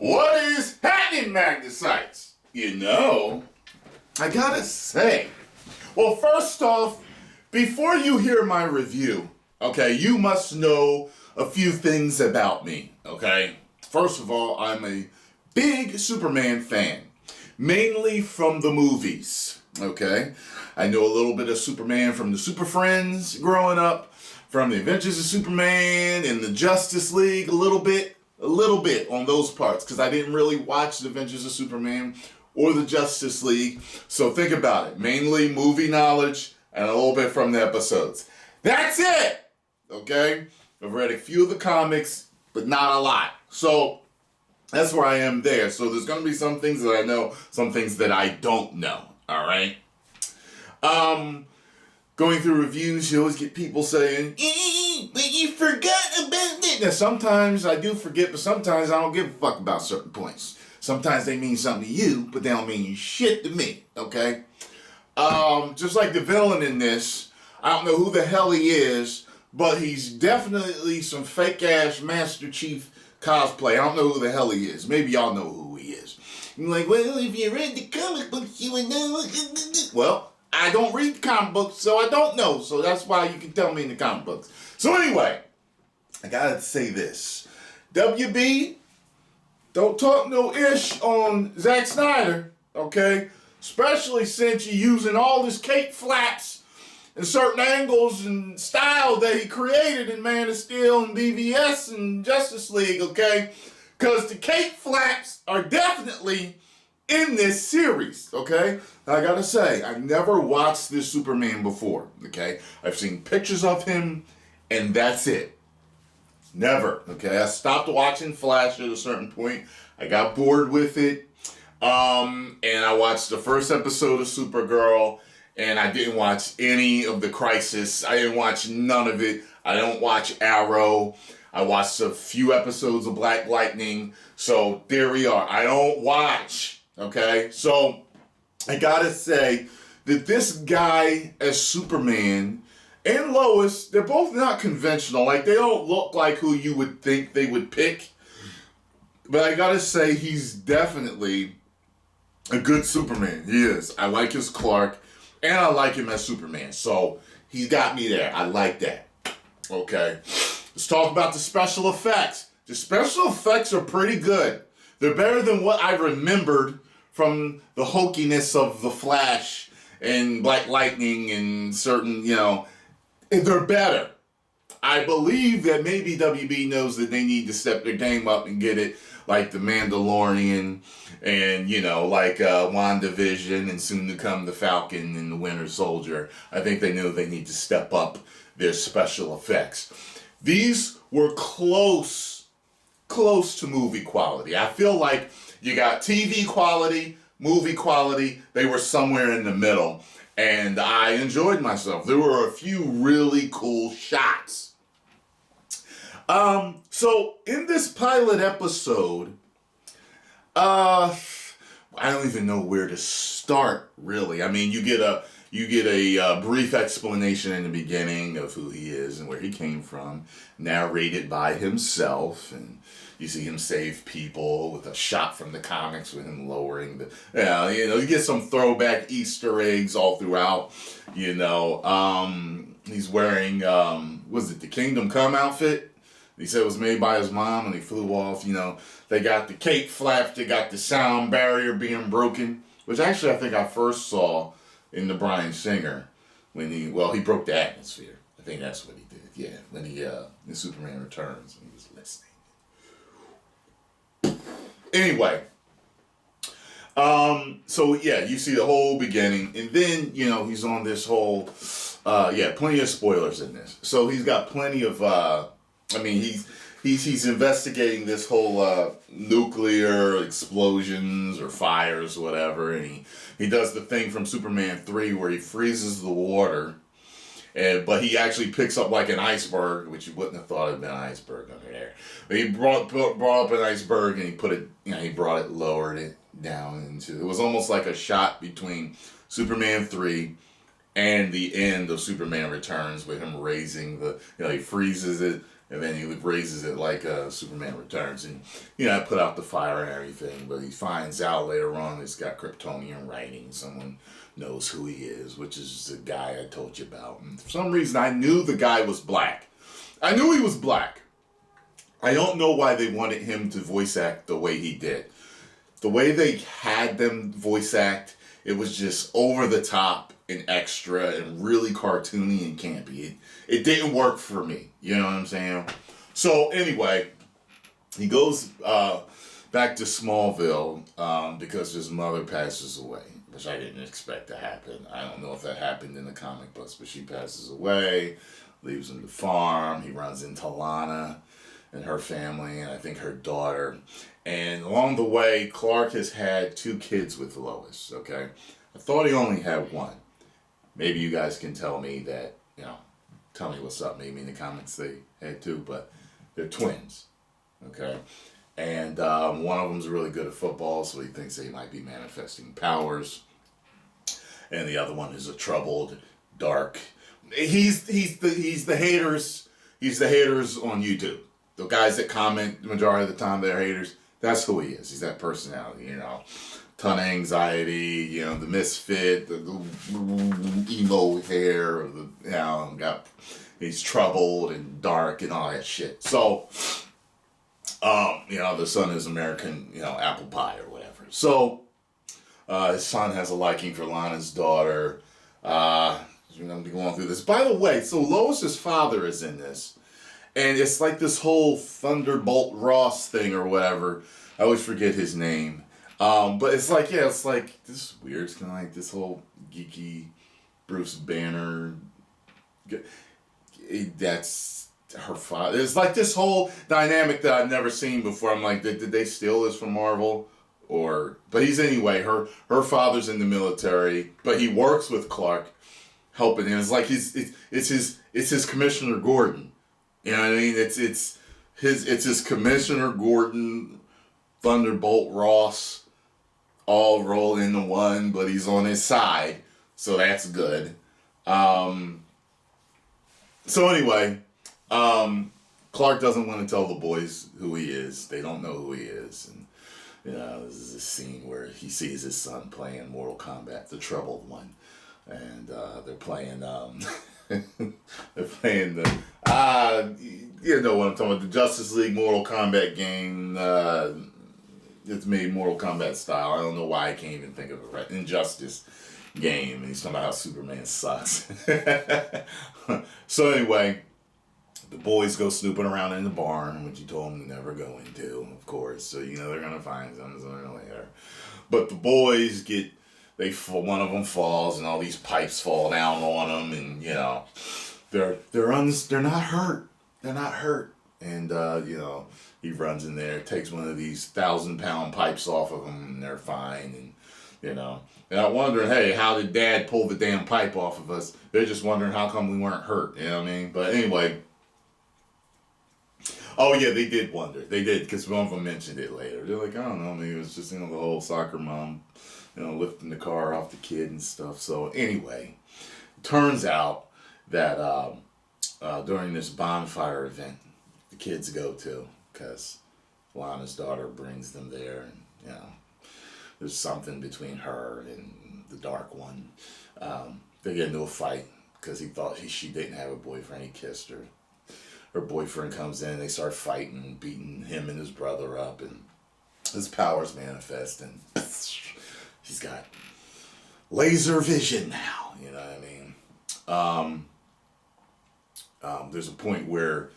What is happening, Magnusites? You know, I gotta say, well, first off, before you hear my review, okay, you must know a few things about me, okay? First of all, I'm a big Superman fan, mainly from the movies, okay? I know a little bit of Superman from the Super Friends growing up, from the Adventures of Superman and the Justice League, a little bit on those parts, because I didn't really watch the Adventures of Superman or the Justice League. So think about it. Mainly movie knowledge and a little bit from the episodes. That's it! Okay? I've read a few of the comics, but not a lot. So that's where I am there. So there's going to be some things that I know, some things that I don't know. Alright? Going through reviews, you always get people saying, but you forgot about it. Now, sometimes I do forget, but sometimes I don't give a fuck about certain points. Sometimes they mean something to you, but they don't mean shit to me, okay? Just like the villain in this, I don't know who the hell he is, but he's definitely some fake-ass Master Chief cosplay. I don't know who the hell he is. Maybe y'all know who he is. You're like, well, if you read the comic books, you would know. Well, I don't read comic books, so I don't know. So that's why you can tell me in the comic books. So anyway, I gotta say this. WB, don't talk no ish on Zack Snyder, okay? Especially since you're using all this cape flaps and certain angles and style that he created in Man of Steel and BVS and Justice League, okay? Because the cape flaps are definitely in this series, okay? I gotta say, I've never watched this Superman before, okay? I've seen pictures of him, and that's it. Never, okay? I stopped watching Flash at a certain point. I got bored with it, and I watched the first episode of Supergirl, and I didn't watch any of the Crisis. I didn't watch none of it. I don't watch Arrow. I watched a few episodes of Black Lightning, so there we are. I don't watch, okay? So I gotta say that this guy as Superman and Lois, they're both not conventional. Like, they don't look like who you would think they would pick. But I gotta say, he's definitely a good Superman. He is. I like his Clark, and I like him as Superman. So he's got me there. I like that. Okay. Let's talk about the special effects. The special effects are pretty good. They're better than what I remembered from the hokiness of The Flash and Black Lightning and certain, they're better. I believe that maybe WB knows that they need to step their game up and get it like The Mandalorian and, like WandaVision and soon to come The Falcon and The Winter Soldier. I think they know they need to step up their special effects. These were close to movie quality. I feel like you got TV quality, movie quality. They were somewhere in the middle. And I enjoyed myself. There were a few really cool shots. So in this pilot episode, I don't even know where to start, really. I mean, you get a brief explanation in the beginning of who he is and where he came from, narrated by himself, and you see him save people with a shot from the comics with him lowering the, you get some throwback Easter eggs all throughout, he's wearing, the Kingdom Come outfit? He said it was made by his mom and he flew off, they got the cape flaps, they got the sound barrier being broken, which actually I think I first saw in the Bryan Singer when he broke the atmosphere. I think that's what he did, yeah, when he, in Superman Returns, when he was listening. Anyway, you see the whole beginning, and then, he's on this whole, plenty of spoilers in this. So he's got plenty of, he's investigating this whole nuclear explosions or fires, whatever, and he does the thing from Superman 3 where he freezes the water, but he actually picks up like an iceberg, which you wouldn't have thought it'd been an iceberg under there. But he brought up an iceberg and he put it, he brought it, lowered it down into, it was almost like a shot between Superman 3 and the end of Superman Returns with him raising the, he freezes it, And then he raises it like Superman Returns. And, I put out the fire and everything. But he finds out later on it's got Kryptonian writing. Someone knows who he is, which is the guy I told you about. And for some reason, I knew the guy was black. I knew he was black. I don't know why they wanted him to voice act the way he did. The way they had them voice act, it was just over the top and extra and really cartoony and campy. It didn't work for me. You know what I'm saying? So anyway, he goes back to Smallville because his mother passes away, which I didn't expect to happen. I don't know if that happened in the comic books, but she passes away, leaves him to farm. He runs into Lana and her family, and I think her daughter. And along the way, Clark has had 2 kids with Lois, okay? I thought he only had 1. Maybe you guys can tell me that, tell me what's up. Maybe in the comments they had 2, but they're twins, okay? And one of them's really good at football, so he thinks he might be manifesting powers. And the other one is a troubled, dark. He's the haters. He's the haters on YouTube. The guys that comment the majority of the time they're haters. That's who he is. He's that personality, ton of anxiety, the misfit, the emo hair, he's troubled and dark and all that shit. So, the son is American, apple pie or whatever. So, his son has a liking for Lana's daughter. I'm going through this. By the way, so Lois's father is in this. And it's like this whole Thunderbolt Ross thing or whatever. I always forget his name. But it's like this is weird. It's kind of like this whole geeky Bruce Banner. That's her father. It's like this whole dynamic that I've never seen before. I'm like, did they steal this from Marvel? But he's anyway, her father's in the military, but he works with Clark, helping him. It's like it's his Commissioner Gordon. You know what I mean? It's his Commissioner Gordon, Thunderbolt Ross, all rolled into one, but he's on his side, so that's good. So anyway, Clark doesn't want to tell the boys who he is. They don't know who he is, and this is a scene where he sees his son playing Mortal Kombat, the troubled one, and they're playing. They're playing the, you know what I'm talking about, the Justice League Mortal Kombat game. It's made Mortal Kombat style. I don't know why I can't even think of it right. Injustice game. And he's talking about how Superman sucks. So anyway, the boys go snooping around in the barn, which you told them to never go into, of course. So, they're going to find something sooner or later. But the boys one of them falls, and all these pipes fall down on them, and they're not hurt. They're not hurt, and he runs in there, takes one of these 1,000-pound pipes off of them, and they're fine, and I'm wondering, hey, how did Dad pull the damn pipe off of us? They're just wondering how come we weren't hurt. You know what I mean? But anyway. Oh yeah, they did wonder. They did, because one of them mentioned it later. They're like, I don't know, maybe it was just the whole soccer mom. Lifting the car off the kid and stuff. So anyway, turns out that during this bonfire event the kids go to, because Lana's daughter brings them there, and there's something between her and the dark one. They get into a fight because he thought she didn't have a boyfriend. He kissed her. Her boyfriend comes in. They start fighting, beating him and his brother up, and his powers manifest, and he's got laser vision now, you know what I mean? There's a point where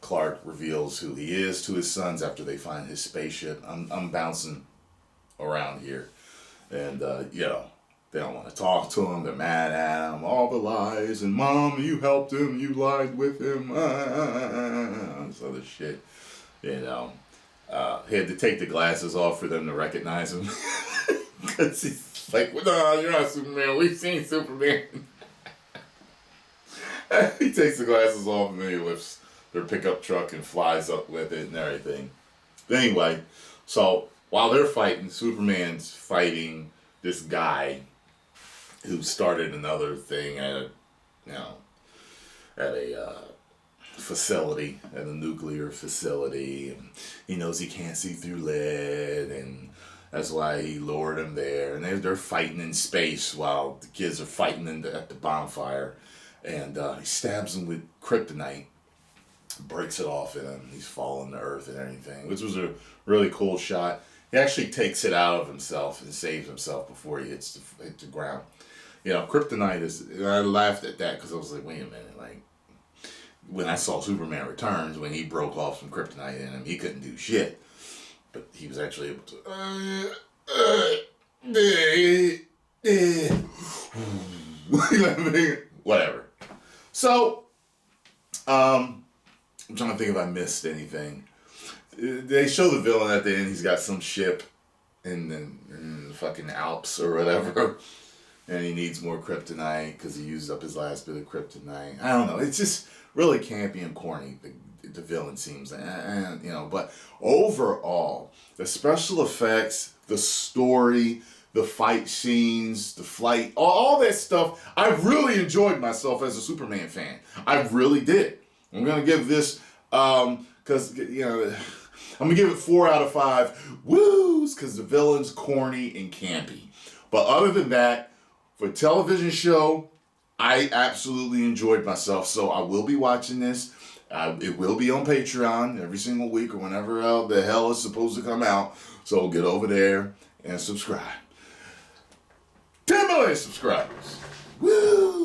Clark reveals who he is to his sons after they find his spaceship. I'm bouncing around here, and they don't want to talk to him. They're mad at him. All the lies, and Mom, you helped him. You lied with him. This other shit, He had to take the glasses off for them to recognize him. Because he's like, no, you're not Superman. We've seen Superman. He takes the glasses off and then he lifts their pickup truck and flies up with it and everything. But anyway, so while they're fighting, Superman's fighting this guy who started another thing at a facility, at a nuclear facility. And he knows he can't see through lead, and that's why he lured him there. And they're fighting in space while the kids are fighting at the bonfire. And he stabs him with kryptonite, breaks it off in him. He's falling to earth and everything, which was a really cool shot. He actually takes it out of himself and saves himself before he hit the ground. You know, kryptonite is, I laughed at that because I was like, wait a minute, like, when I saw Superman Returns, when he broke off some kryptonite in him, he couldn't do shit. But he was actually able to, whatever. So, I'm trying to think if I missed anything. They show the villain at the end. He's got some ship in the fucking Alps or whatever. And he needs more kryptonite because he used up his last bit of kryptonite. I don't know. It's just really campy and corny. The villain seems, you know. But overall, the special effects, the story, the fight scenes, the flight, all that stuff, I really enjoyed myself as a Superman fan. I really did. I'm going to give this, because, you know, I'm going to give it 4 out of 5 woos, because the villain's corny and campy. But other than that, for a television show, I absolutely enjoyed myself. So I will be watching this. It will be on Patreon every single week or whenever the hell it's supposed to come out. So get over there and subscribe. 10 million subscribers. Woo!